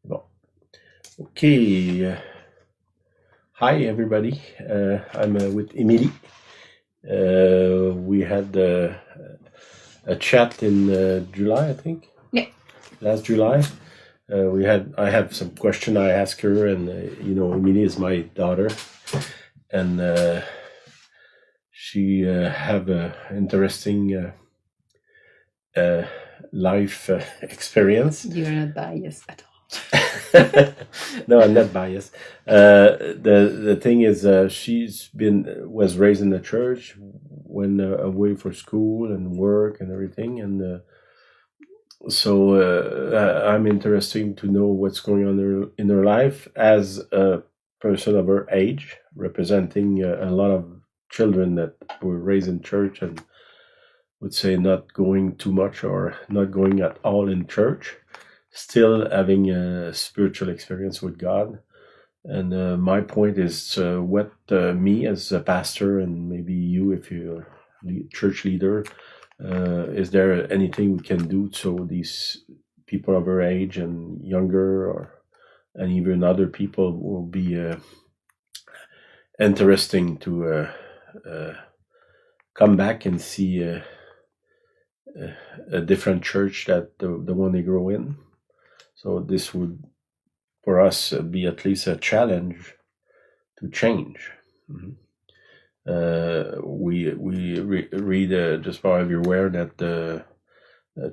Bon. Okay. Hi, everybody. I'm with Emilie. We had a chat in July, I think. Yeah. Last July. I have some question I asked her, and Emilie is my daughter, and she have a interesting life experience. You're not biased at all. No, I'm not biased. The thing is, was raised in the church, went away for school and work and everything, and so I'm interested to know what's going on in her life as a person of her age, representing a lot of children that were raised in church and would say not going too much or not going at all in church, still having a spiritual experience with God. And my point is what me as a pastor, and maybe you if you're a church leader, is there anything we can do so these people of our age and younger, and even other people will be interesting to come back and see a different church that the one they grow in. So this would, for us, be at least a challenge to change. Mhm. We read just about everywhere that the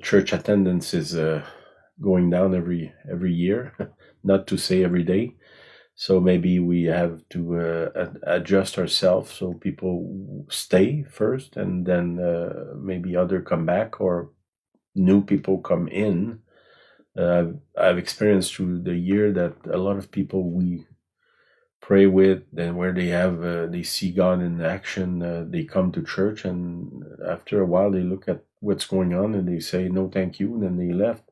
church attendance is going down every year, not to say every day. So maybe we have to adjust ourselves so people stay first, and then maybe other come back or new people come in. I've experienced through the year that a lot of people we pray with, then where they see God in action, they come to church, and after a while they look at what's going on and they say no, thank you, and then they left.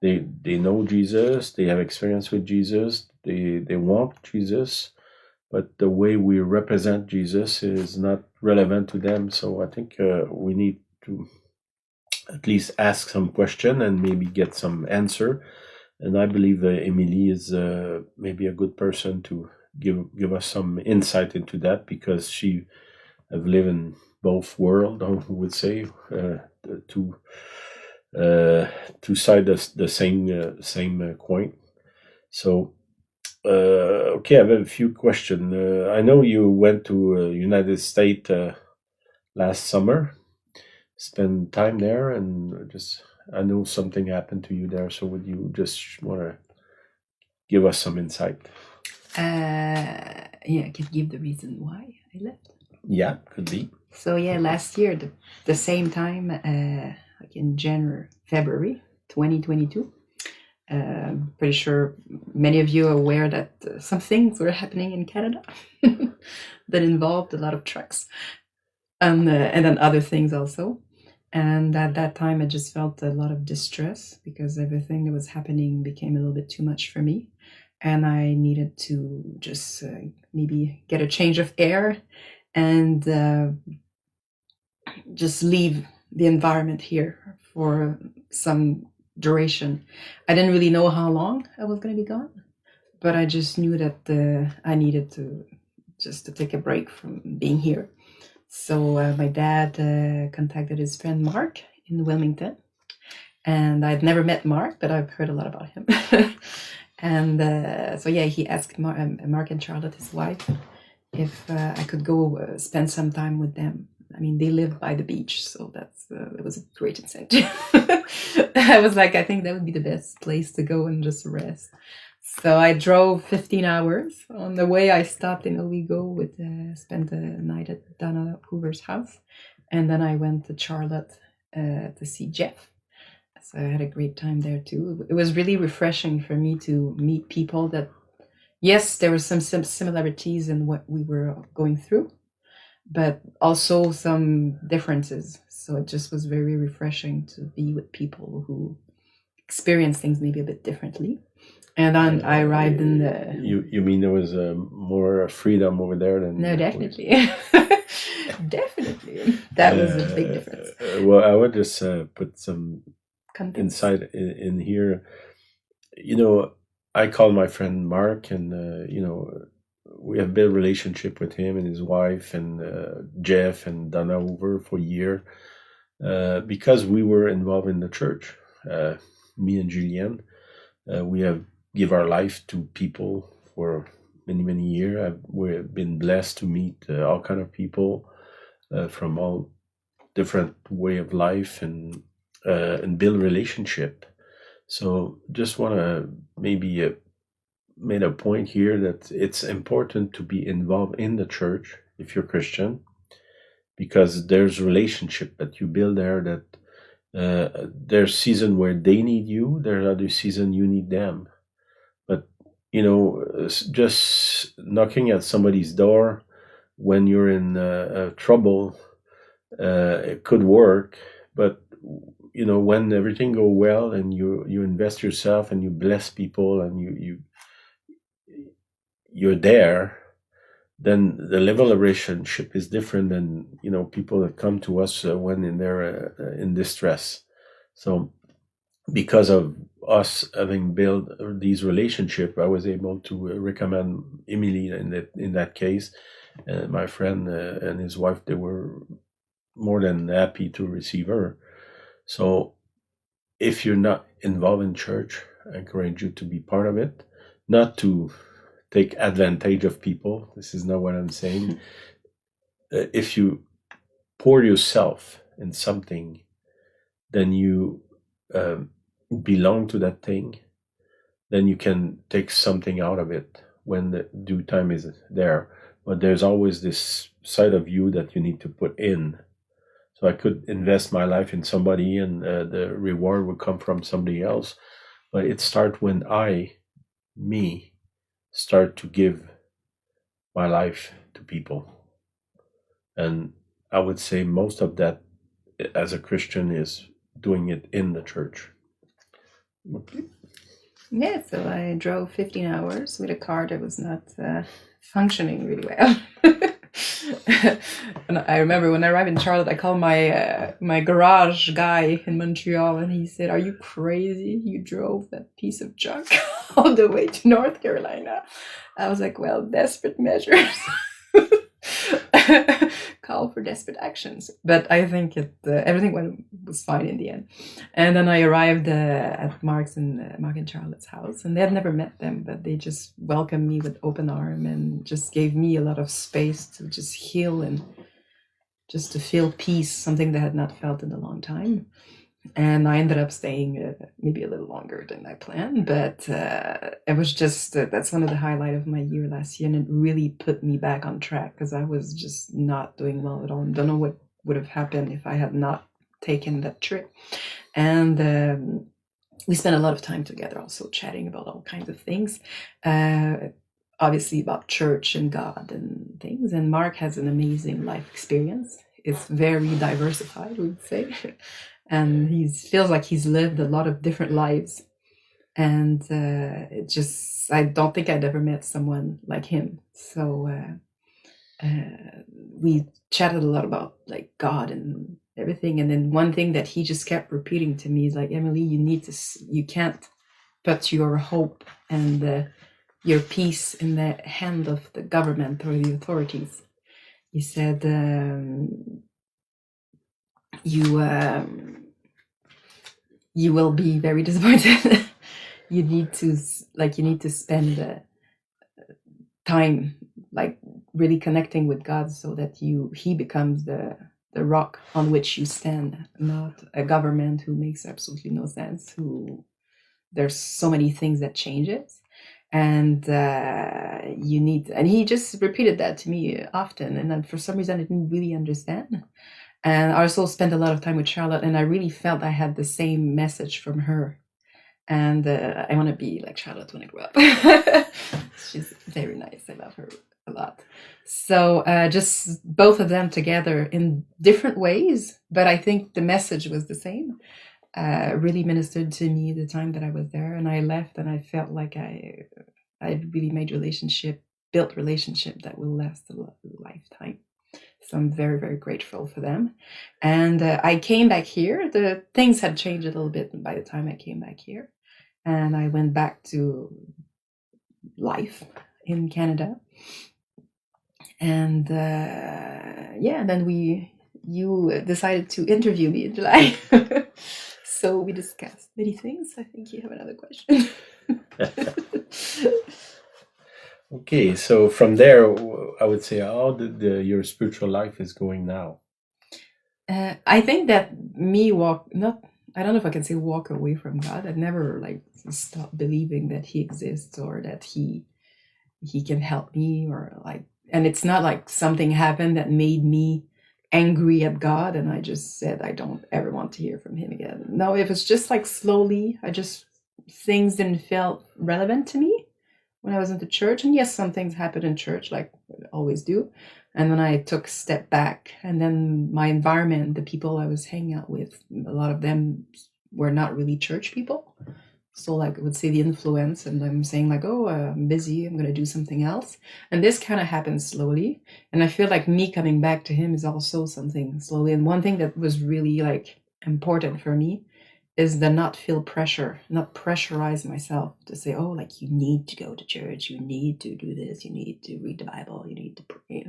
They know Jesus, they have experience with Jesus, they want Jesus, but the way we represent Jesus is not relevant to them. So I think we need to at least ask some question and maybe get some answer. And I believe Emilie is maybe a good person to give us some insight into that, because she have lived in both world, I would say, two sides the same coin. So okay, I have a few questions. I know you went to United States last summer, spend time there, and just I know something happened to you there. So would you just want to give us some insight? Yeah, I can give the reason why I left. Yeah, could be. So yeah, last year, the same time, like in February 2022. Pretty sure many of you are aware that some things were happening in Canada that involved a lot of trucks, and then other things also. And at that time, I just felt a lot of distress because everything that was happening became a little bit too much for me. And I needed to just maybe get a change of air and just leave the environment here for some duration. I didn't really know how long I was going to be gone, but I just knew that I needed to take a break from being here. So my dad contacted his friend Mark in Wilmington, and I'd never met Mark, but I've heard a lot about him. And so yeah, he asked Mark and Charlotte, his wife, if I could go spend some time with them. I mean, they live by the beach, so it was a great incentive. I was like, I think that would be the best place to go and just rest. So I drove 15 hours. On the way, I stopped in Owego spent the night at Donna Hoover's house, and then I went to Charlotte to see Jeff. So I had a great time there too. It was really refreshing for me to meet people that, yes, there were some similarities in what we were going through, but also some differences. So it just was very refreshing to be with people who experience things maybe a bit differently. And then I arrived in the... You mean there was more freedom over there than... No, definitely. Definitely. That was a big difference. Well, I would just put some Context. insight in here. You know, I call my friend Mark, and we have built a relationship with him and his wife and Jeff and Donna over for a year because we were involved in the church. Me and Julienne, we have give our life to people for many years. We've been blessed to meet all kind of people from all different way of life and build relationship. So just want to maybe made a point here that it's important to be involved in the church if you're Christian, because there's relationship that you build there. That there's season where they need you, there's other season you need them. But just knocking at somebody's door when you're in trouble, it could work. But when everything go well and you invest yourself and you bless people and you're there, then the level of relationship is different than people that come to us when they're in distress. So because of us having built these relationships, I was able to recommend Emilie in that case. My friend and his wife, they were more than happy to receive her. So if you're not involved in church, I encourage you to be part of it, not to take advantage of people. This is not what I'm saying. If you pour yourself in something, then you belong to that thing, then you can take something out of it when the due time is there. But there's always this side of you that you need to put in. So I could invest my life in somebody and the reward would come from somebody else. But it starts when me, start to give my life to people. And I would say most of that as a Christian is doing it in the church. Okay. Yeah, so I drove 15 hours with a car that was not functioning really well. And I remember when I arrived in Charlotte, I called my garage guy in Montreal, and he said, "Are you crazy? You drove that piece of junk all the way to North Carolina?" I was like, "Well, desperate measures." Call for desperate actions, but I think everything was fine in the end. And then I arrived at Mark and Charlotte's house, and they had never met them, but they just welcomed me with open arm and just gave me a lot of space to just heal and just to feel peace, something that I had not felt in a long time. And I ended up staying maybe a little longer than I planned, but it was just that's one of the highlights of my year last year, and it really put me back on track because I was just not doing well at all. I don't know what would have happened if I had not taken that trip. And we spent a lot of time together, also chatting about all kinds of things. Obviously about church and God and things. And Mark has an amazing life experience. It's very diversified, we would say. And he feels like he's lived a lot of different lives. And I don't think I'd ever met someone like him. So we chatted a lot about like God and everything. And then one thing that he just kept repeating to me is like, "Emilie, you can't put your hope and your peace in the hand of the government or the authorities." He said, you will be very disappointed. you need to spend time like really connecting with God so that he becomes the rock on which you stand, not a government who makes absolutely no sense, who there's so many things that change it. And and he just repeated that to me often, and then for some reason I didn't really understand. And I also spent a lot of time with Charlotte, and I really felt I had the same message from her. And I want to be like Charlotte when I grow up. She's very nice. I love her a lot. So just both of them together in different ways, but I think the message was the same. Really ministered to me the time that I was there, and I left, and I felt like I really built relationship that will last a lifetime. So I'm very, very grateful for them. And I came back here. Things had changed a little bit by the time I came back here. And I went back to life in Canada. And then you decided to interview me in July. So we discussed many things. I think you have another question. Okay, so from there, I would say, how did your spiritual life is going now? I think that I don't know if I can say walk away from God. I never like stopped believing that He exists or that He can help me, or like, and it's not like something happened that made me angry at God and I just said I don't ever want to hear from Him again. No, it was just like slowly, things didn't feel relevant to me when I was in the church. And yes, some things happened in church, like always do. And then I took a step back, and then my environment, the people I was hanging out with, a lot of them were not really church people. So like I would say the influence, and I'm saying like, oh, I'm busy, I'm going to do something else. And this kind of happened slowly. And I feel like me coming back to Him is also something slowly. And one thing that was really like important for me is to not feel pressure, not pressurize myself to say, oh, like you need to go to church, you need to do this, you need to read the Bible, you need to pray.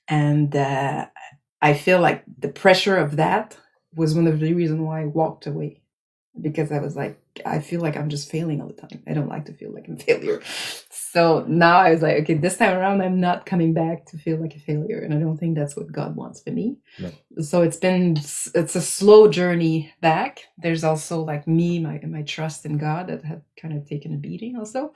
And I feel like the pressure of that was one of the reasons why I walked away, because I was like, I feel like I'm just failing all the time. I don't like to feel like I'm a failure. So now I was like, okay, this time around, I'm not coming back to feel like a failure. And I don't think that's what God wants for me. No. So it's a slow journey back. There's also like me, my trust in God that had kind of taken a beating also.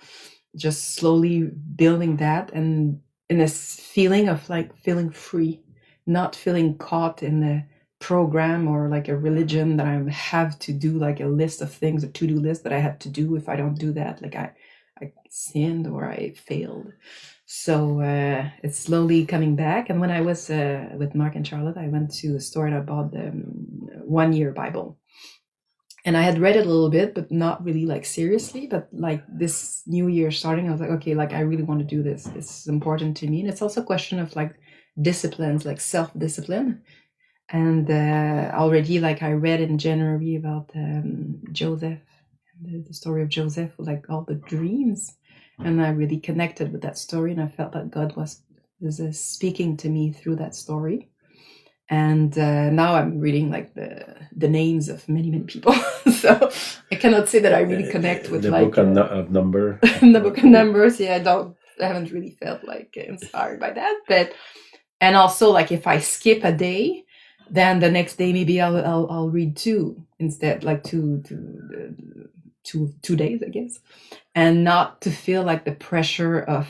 Just slowly building that, and in this feeling of like feeling free, not feeling caught in the program or like a religion that I have to do like a list of things, a to-do list that I have to do. If I don't do that, like I sinned or I failed. So it's slowly coming back. And when I was with Mark and Charlotte, I went to a store and I bought the 1 year Bible. And I had read it a little bit, but not really like seriously. But like this new year starting, I was like, okay, like I really want to do this. It's important to me. And it's also a question of like disciplines, like self-discipline. And already, like I read in January about Joseph, the story of Joseph, like all the dreams, and I really connected with that story, and I felt that God was speaking to me through that story. And now I'm reading like the names of many people, so I cannot say that I really connect with the like book of number. The book of Numbers. Yeah, I haven't really felt like inspired by that, but and also like if I skip a day, then the next day maybe I'll read 2 instead, like 2 days, I guess, and not to feel like the pressure of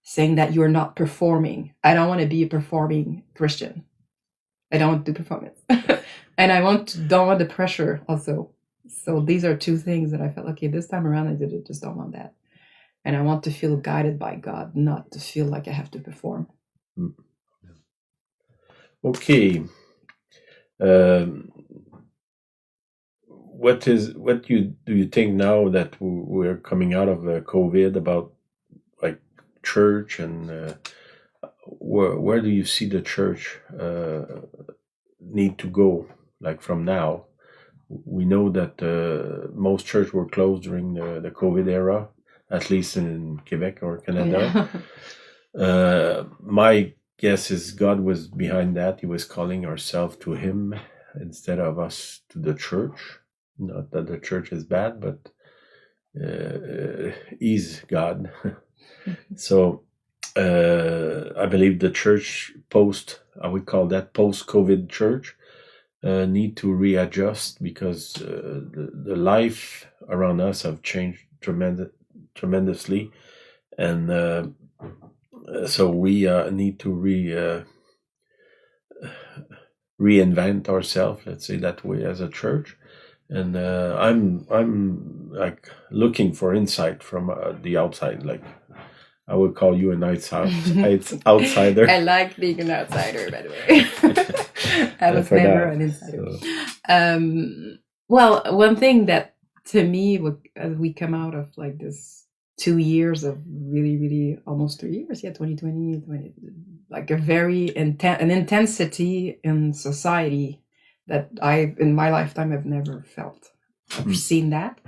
saying that you're not performing. I don't want to be a performing Christian. I don't want to do performance, and don't want the pressure also. So these are 2 things that I felt okay, this time around I just don't want that, and I want to feel guided by God, not to feel like I have to perform. Okay. What do you think now that we're coming out of COVID about like church, and where do you see the church need to go, like from now? We know that most churches were closed during the COVID era, at least in Quebec or Canada. Yeah. My guess is God was behind that. He was calling ourselves to Him instead of us to the church. Not that the church is bad, but He's God. So I believe the church I would call that post-COVID church, need to readjust, because the life around us have changed tremendously, and so we need to reinvent ourselves, let's say that way, as a church. And I'm like looking for insight from the outside. Like I would call you an outsider. I like being an outsider, by the way. I was never an insider. So. Well, one thing that to me, as we come out of like this 2 years of really almost 3 years, 2020, like a very an intensity in society that in my lifetime I've never felt. I've seen that.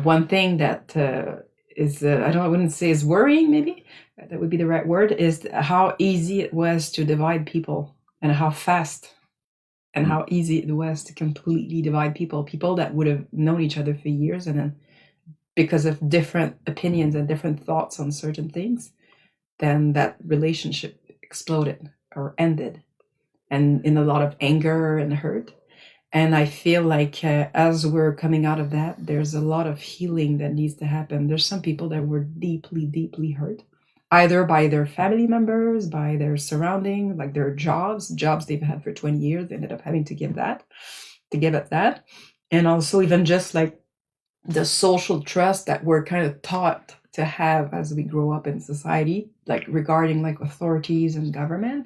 One thing that I wouldn't say is worrying, maybe that would be the right word, is how easy it was to divide people, and how fast and how easy it was to completely divide people that would have known each other for years, and then because of different opinions and different thoughts on certain things, then that relationship exploded or ended, and in a lot of anger and hurt. And I feel like as we're coming out of that, there's a lot of healing that needs to happen. There's some people that were deeply, deeply hurt, either by their family members, by their surrounding, like their jobs they've had for 20 years, they ended up having to give up that. And also even just like the social trust that we're kind of taught to have as we grow up in society, like regarding like authorities and government.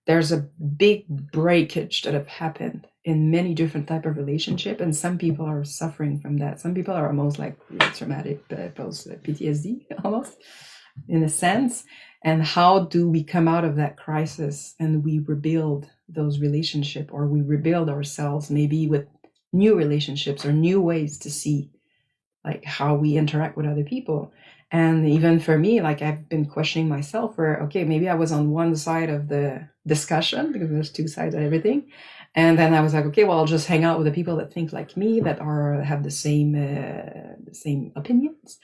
There's a big breakage that have happened in many different type of relationship, and some people are suffering from that. Some people are almost like traumatic post PTSD almost, in a sense. And how do we come out of that crisis and we rebuild those relationships, or we rebuild ourselves, maybe with new relationships or new ways to see like how we interact with other people. And even for me, like I've been questioning myself where, okay, maybe I was on one side of the discussion because there's two sides of everything. And then I was like, okay, well, I'll just hang out with the people that think like me, that have the same opinions.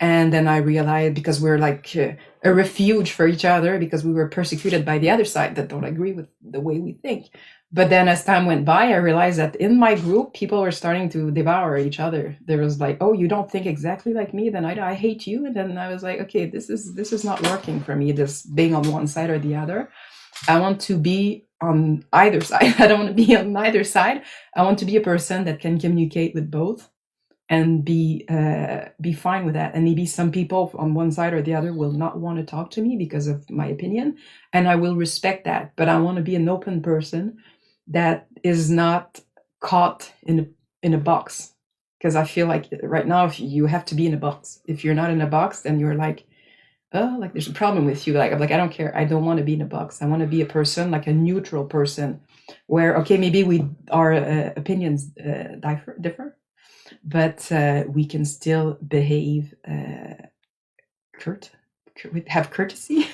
And then I realized, because we're like a refuge for each other, because we were persecuted by the other side that don't agree with the way we think. But then as time went by, I realized that in my group, people were starting to devour each other. There was like, oh, you don't think exactly like me, then I hate you. And then I was like, okay, this is not working for me, this being on one side or the other. I want to be on either side. I don't want to be on either side. I want to be a person that can communicate with both and be fine with that. And maybe some people on one side or the other will not want to talk to me because of my opinion, and I will respect that. But I want to be an open person that is not caught in a box, because I feel like right now, if you have to be in a box, if you're not in a box, then you're like, oh, like there's a problem with you. Like I'm like, I don't care. I don't want to be in a box. I want to be a person, like a neutral person, where okay, maybe our opinions differ, but we can still behave have courtesy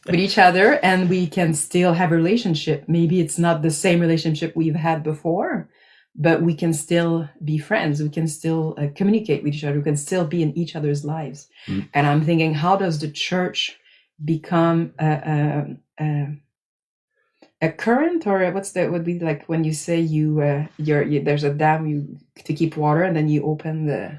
with each other, and we can still have a relationship. Maybe it's not the same relationship we've had before, but we can still be friends. We can still communicate with each other. We can still be in each other's lives. And I'm thinking, how does the church become a current, or would be like when you say there's a dam to keep water, and then you open the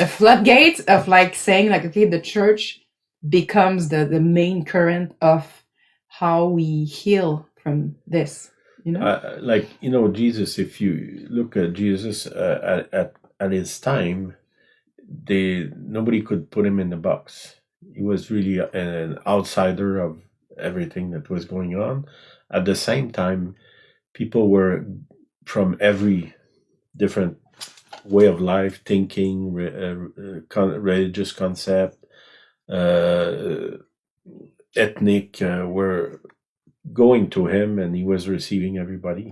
floodgate of like saying like, okay, the church becomes the main current of how we heal from this, Jesus, if you look at Jesus at his time, nobody could put him in the box. He was really an outsider of everything that was going on. At the same time, people were from every different way of life, thinking, religious concept, ethnic, were going to him, and he was receiving everybody.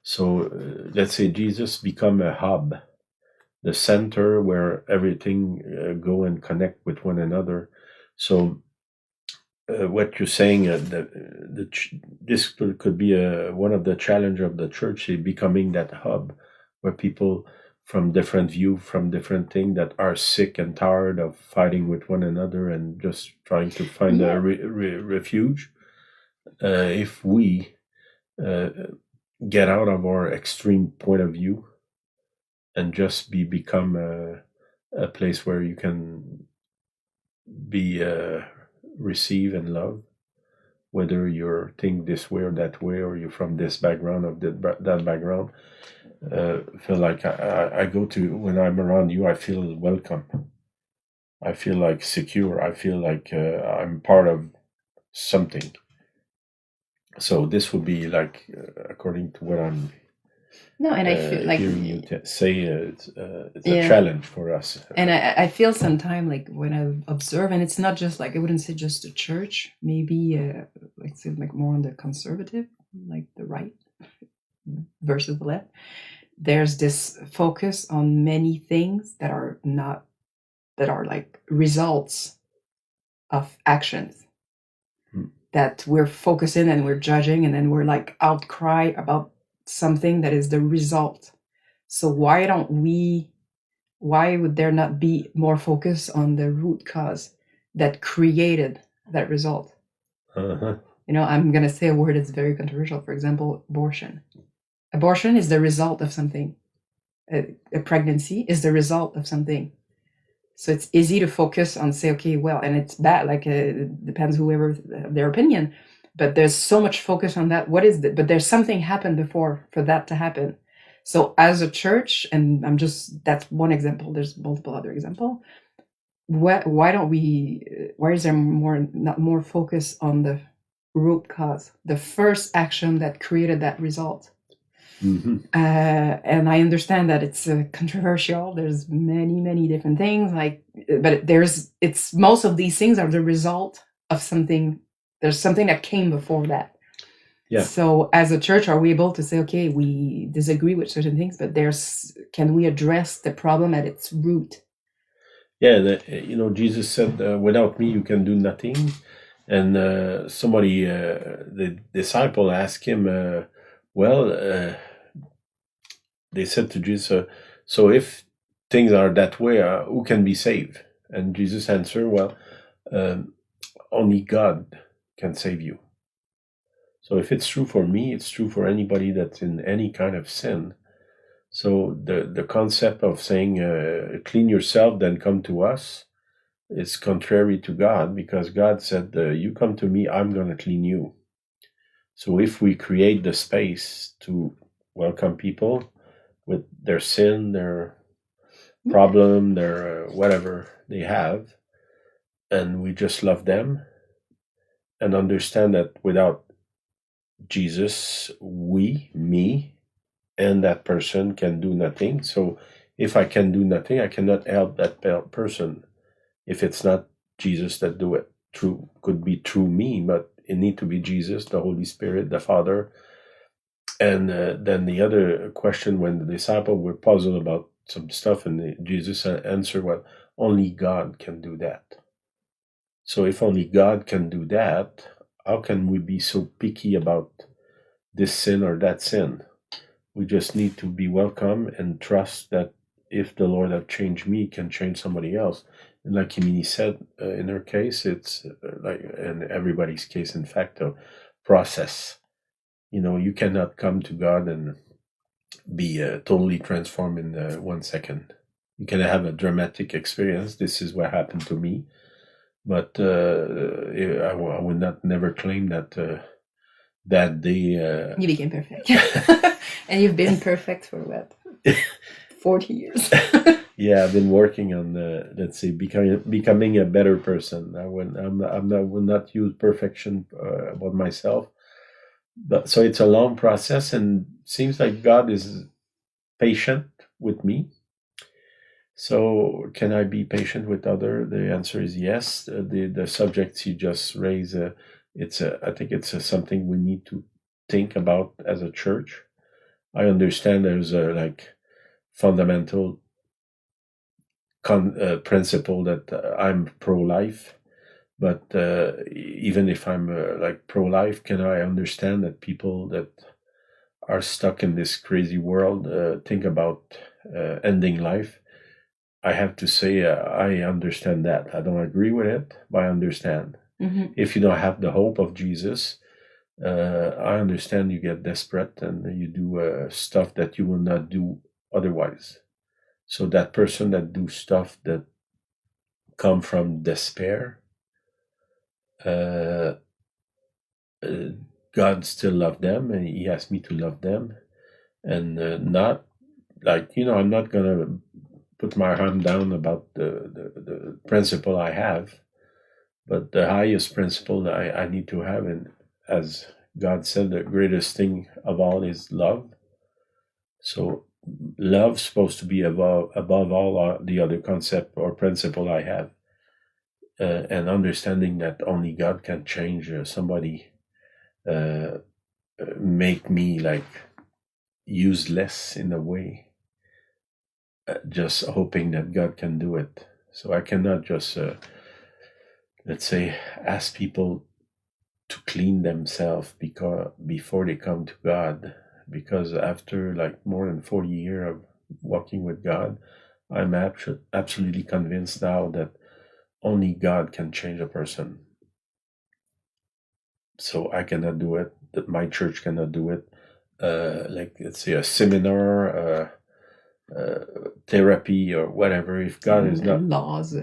So let's say Jesus become a hub, the center where everything go and connect with one another. So what you're saying, this could be one of the challenge of the church, becoming that hub where people from different view, from different things, that are sick and tired of fighting with one another and just trying to find a refuge. If we get out of our extreme point of view and just become a place where you can be receive and love, whether you think this way or that way, or you're from this background or that background. Feel like I go to, when I'm around you, I feel welcome. I feel like secure. I feel like I'm part of something. So this would be like, according to what I'm I feel like hearing you say, it's a challenge for us. And I feel sometimes like when I observe, and it's not just like, I wouldn't say just the church, maybe like say like more on the conservative, like the right versus the left, there's this focus on many things that are not, that are like results of actions, that we're focusing and we're judging, and then we're like outcry about something that is the result. So why would there not be more focus on the root cause that created that result? Uh-huh. I'm going to say a word that's very controversial. For example, abortion. Abortion is the result of something. A pregnancy is the result of something. So it's easy to focus on, say, okay, well, and it's bad, like it depends whoever their opinion, but there's so much focus on that. What is it? But there's something happened before for that to happen. So as a church, and that's one example, there's multiple other examples. Why is there not more focus on the root cause, the first action that created that result? Mm-hmm. And I understand that it's controversial. There's many different things, but it's most of these things are the result of something. There's something that came before that. Yeah. So as a church, are we able to say, okay, we disagree with certain things, but can we address the problem at its root? Yeah, Jesus said, "Without me, you can do nothing." And the disciple asked him, they said to Jesus, "So if things are that way, who can be saved?" And Jesus answered, "Well, only God can save you." So if it's true for me, it's true for anybody that's in any kind of sin. So the concept of saying, clean yourself, then come to us, is contrary to God, because God said, you come to me, I'm going to clean you. So if we create the space to welcome people with their sin, their problem, their whatever they have, and we just love them and understand that without Jesus, me, and that person can do nothing. So if I can do nothing, I cannot help that person. If it's not Jesus that do it, could be through me, but it need to be Jesus, the Holy Spirit, the Father. And then the other question, when the disciples were puzzled about some stuff, and Jesus answered, well, only God can do that. So if only God can do that, how can we be so picky about this sin or that sin? We just need to be welcome and trust that if the Lord have changed me, can change somebody else. And like Emilie said, in her case, it's like in everybody's case, in fact, a process. You cannot come to God and be totally transformed in 1 second. You can have a dramatic experience. This is what happened to me. But I would not never claim that that day. You became perfect. And you've been perfect for what? 40 years. Yeah, I've been working on let's say becoming a better person. I will not use perfection about myself, but so it's a long process, and seems like God is patient with me. So can I be patient with other? The answer is yes. The subjects you just raised, I think it's something we need to think about as a church. I understand there's a fundamental principle that I'm pro-life, but even if I'm pro-life, can I understand that people that are stuck in this crazy world think about ending life? I have to say I understand that. I don't agree with it, but I understand. Mm-hmm. If you don't have the hope of Jesus, I understand you get desperate and you do stuff that you will not do otherwise. So that person that do stuff that come from despair, God still love them, and He asked me to love them, and not I'm not gonna put my arm down about the principle I have, but the highest principle that I need to have, and as God said, the greatest thing of all is love. So love's supposed to be above all the other concept or principle I have. And understanding that only God can change somebody, make me useless in a way, just hoping that God can do it. So I cannot just, let's say, ask people to clean themselves before they come to God. Because after like more than 40 years of walking with God, I'm absolutely convinced now that only God can change a person. So I cannot do it. That my church cannot do it. Like, let's say, a seminar, therapy, or whatever. If God is not laws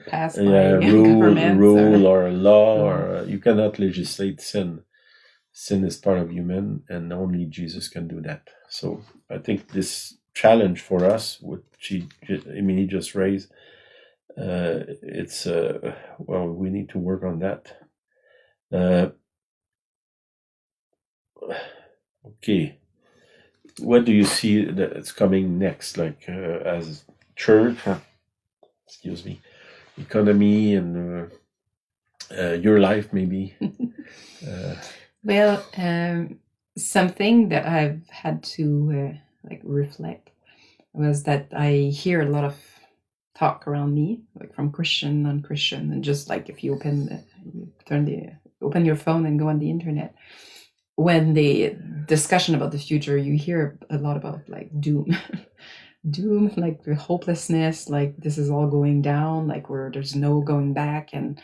passed by governments rule or law, law. or you cannot legislate sin. Sin is part of human, and only Jesus can do that. So I think this challenge for us, which Emilie just raised, it's well, we need to work on that. Okay, what do you see that's coming next, like as church? Excuse me, economy, and your life, maybe. Well, something that I've had to like reflect was that I hear a lot of talk around me, like from Christian, non-Christian, and just like if you open your phone and go on the internet, when the discussion about the future, you hear a lot about like doom. Doom, like the hopelessness, like this is all going down, like where there's no going back, and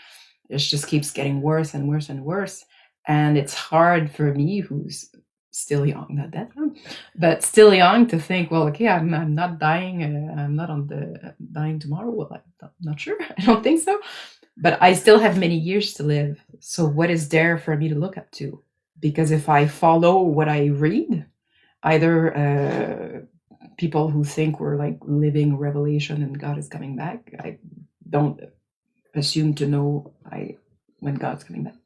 it just keeps getting worse and worse and worse. And it's hard for me, who's still young, not that young, but still young, to think, well, okay, I'm not dying, I'm not on the dying tomorrow. Well, I'm not sure. I don't think so. But I still have many years to live. So what is there for me to look up to? Because if I follow what I read, either people who think we're like living revelation and God is coming back, I don't assume to know when God's coming back.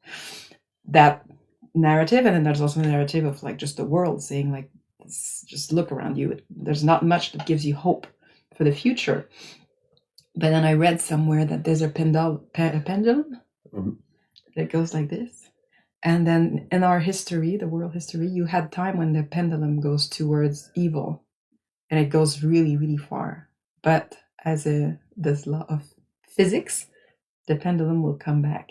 That narrative, and then there's also the narrative of like just the world saying like, just look around you. There's not much that gives you hope for the future. But then I read somewhere that there's a pendulum that goes like this. And then in our history, the world history, you had time when the pendulum goes towards evil, and it goes really, really far. But as this law of physics, the pendulum will come back.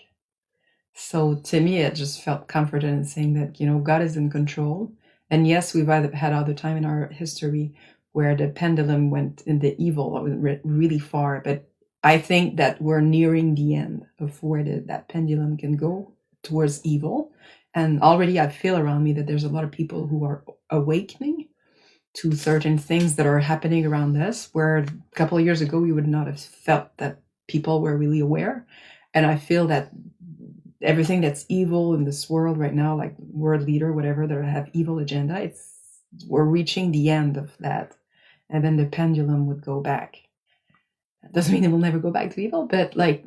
So to me, it just felt comforted in saying that, God is in control. And yes, we've had other time in our history where the pendulum went in the evil really far. But I think that we're nearing the end of where that pendulum can go towards evil. And already I feel around me that there's a lot of people who are awakening to certain things that are happening around us, where a couple of years ago, we would not have felt that people were really aware. And I feel that everything that's evil in this world right now, like world leader, whatever, that have evil agenda, we're reaching the end of that. And then the pendulum would go back. That doesn't mean it will never go back to evil, but like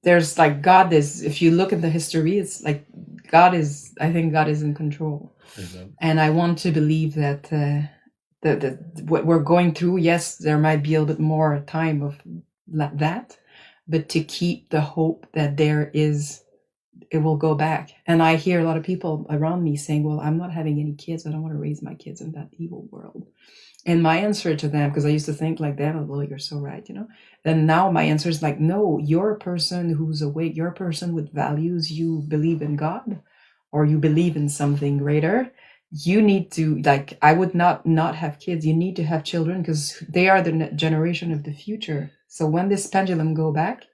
there's like God is, if you look at the history, it's like I think God is in control. Mm-hmm. And I want to believe that what we're going through, yes, there might be a little bit more time of that, but to keep the hope that there is, it will go back. And I hear a lot of people around me saying, well, I'm not having any kids. I don't want to raise my kids in that evil world. And my answer to them, because I used to think like that, well, you're so right, And now my answer is like, no, you're a person who's awake. You're a person with values. You believe in God, or you believe in something greater. You need to, like, I would not have kids. You need to have children because they are the generation of the future. So when this pendulum go back,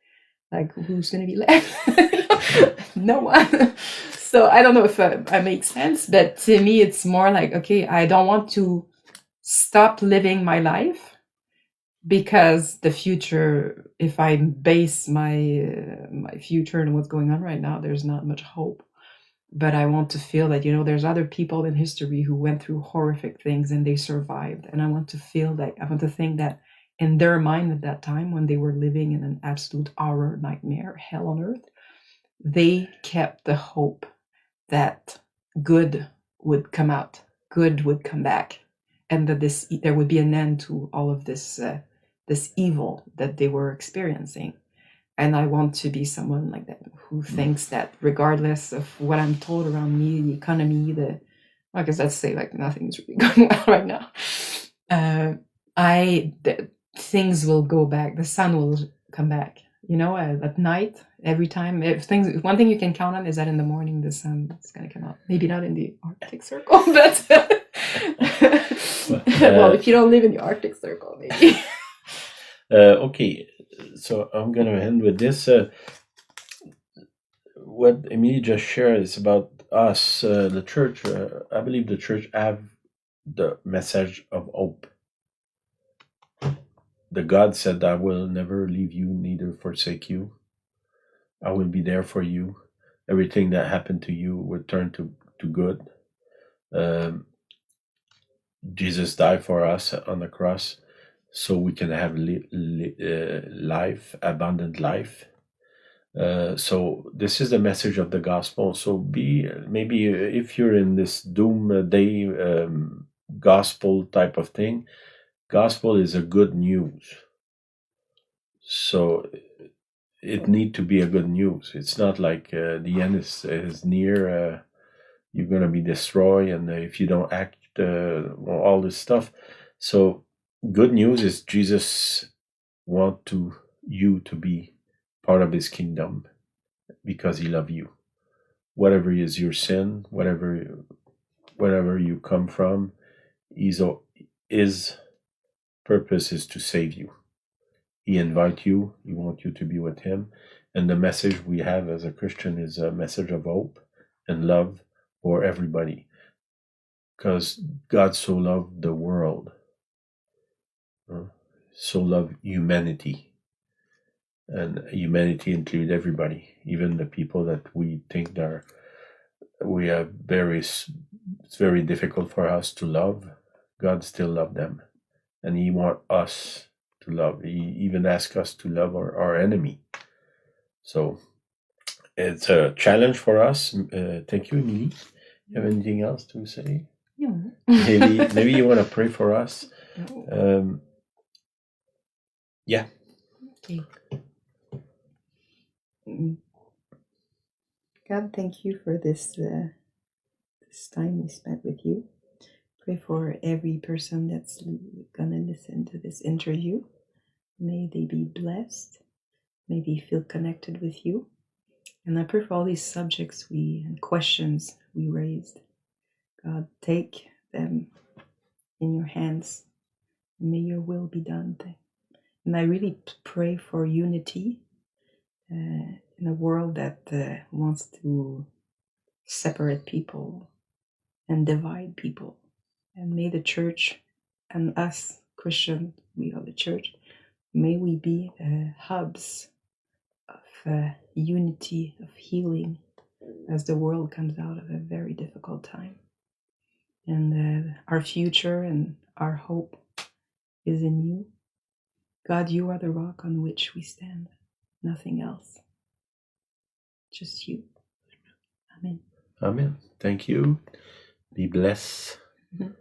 like, who's going to be left? No one. So I don't know if I make sense, but to me, it's more like, okay, I don't want to stop living my life because the future, if I base my future on what's going on right now, there's not much hope. But I want to feel that, there's other people in history who went through horrific things and they survived. And I want to think that in their mind at that time, when they were living in an absolute horror, nightmare, hell on earth, they kept the hope that good would come out, good would come back, and that there would be an end to all of this evil that they were experiencing. And I want to be someone like that, who thinks that regardless of what I'm told around me, the economy, I guess let's say like nothing's really going well right now. Things will go back. The sun will come back. At night, every time. One thing you can count on is that in the morning the sun is going to come out. Maybe not in the Arctic Circle, but well, if you don't live in the Arctic Circle, maybe. Okay, so I'm going to end with this. What Emilie just shared is about us, the church. I believe the church have the message of hope. The God said, I will never leave you, neither forsake you. I will be there for you. Everything that happened to you will turn to good. Jesus died for us on the cross so we can have life, abundant life. So this is the message of the gospel. So maybe if you're in this doomsday gospel type of thing, gospel is a good news. So it need to be a good news. It's not like the end is near. You're gonna be destroyed, and if you don't act, all this stuff. So good news is Jesus want you to be part of his kingdom because he loves you. Whatever is your sin, wherever you come from, his purpose is to save you. He invite you, he wants you to be with him. And the message we have as a Christian is a message of hope and love for everybody. Because God so loved the world, so loved humanity. And humanity includes everybody, even the people that we think it's very difficult for us to love. God still loves them. And he wants us to love. He even asks us to love our enemy. So it's a challenge for us. Thank you, Emilie. You have anything else to say? No. Maybe you want to pray for us. No. Yeah. Okay. God, thank you for this time we spent with you. Pray for every person that's gonna listen to this interview. May they be blessed. May they feel connected with you. And I pray for all these subjects and questions we raised. God, take them in your hands. May your will be done. And I really pray for unity in a world that wants to separate people and divide people. And may the church and us, Christians, we are the church, may we be hubs of unity, of healing, as the world comes out of a very difficult time. And our future and our hope is in you. God, you are the rock on which we stand. Nothing else. Just you. Amen. Amen. Thank you. Be blessed. Mm-hmm.